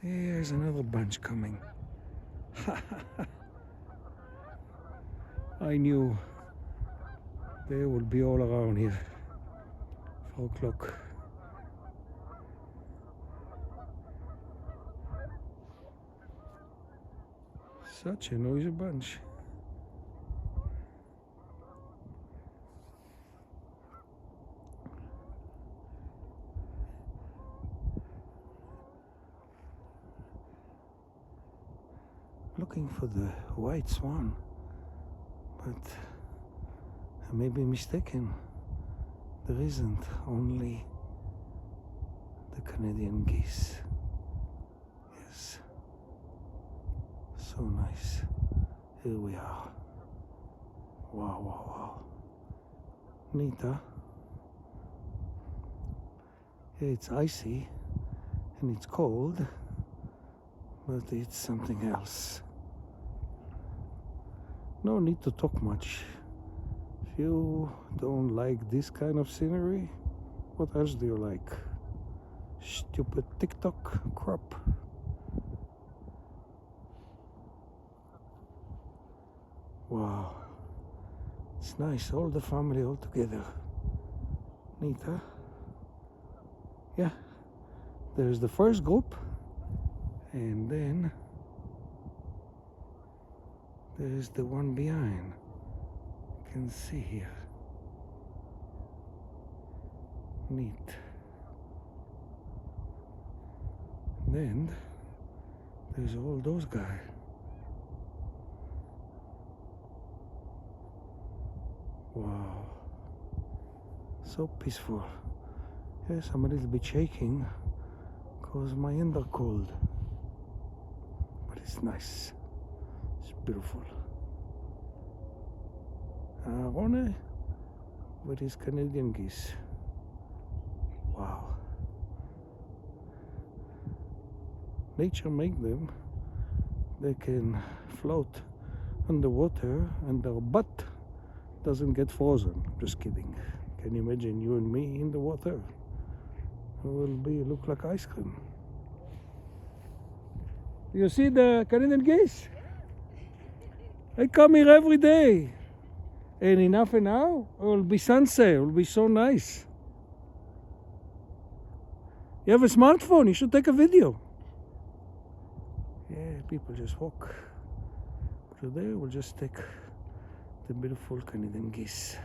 Here's another bunch coming. I knew they would be all around here. 4 o'clock. Such a noisy bunch. Looking for the white swan, but I may be mistaken. There isn't, only the Canadian geese. Yes, so nice. Here we are. Wow, wow, wow. Neat, huh? It's icy and it's cold, but it's something else. No need to talk much. If you don't like this kind of scenery, what else do you like? Stupid TikTok crap. Wow, it's nice, all the family all together. Neat, huh? Yeah, there's the first group, and then there's the one behind. You can see here. Neat. Then there's all those guys. Wow, so peaceful. Yes, I'm a little bit shaking because my hands are cold, but it's nice. It's beautiful. Ronne with his Canadian geese. Wow. Nature made them. They can float underwater and their butt doesn't get frozen. Just kidding. Can you imagine you and me in the water? It will look like ice cream. You see the Canadian geese? I come here every day. And in half an hour, it will be sunset. It will be so nice. You have a smartphone, you should take a video. Yeah, people just walk. Today we'll just take the beautiful Canadian geese.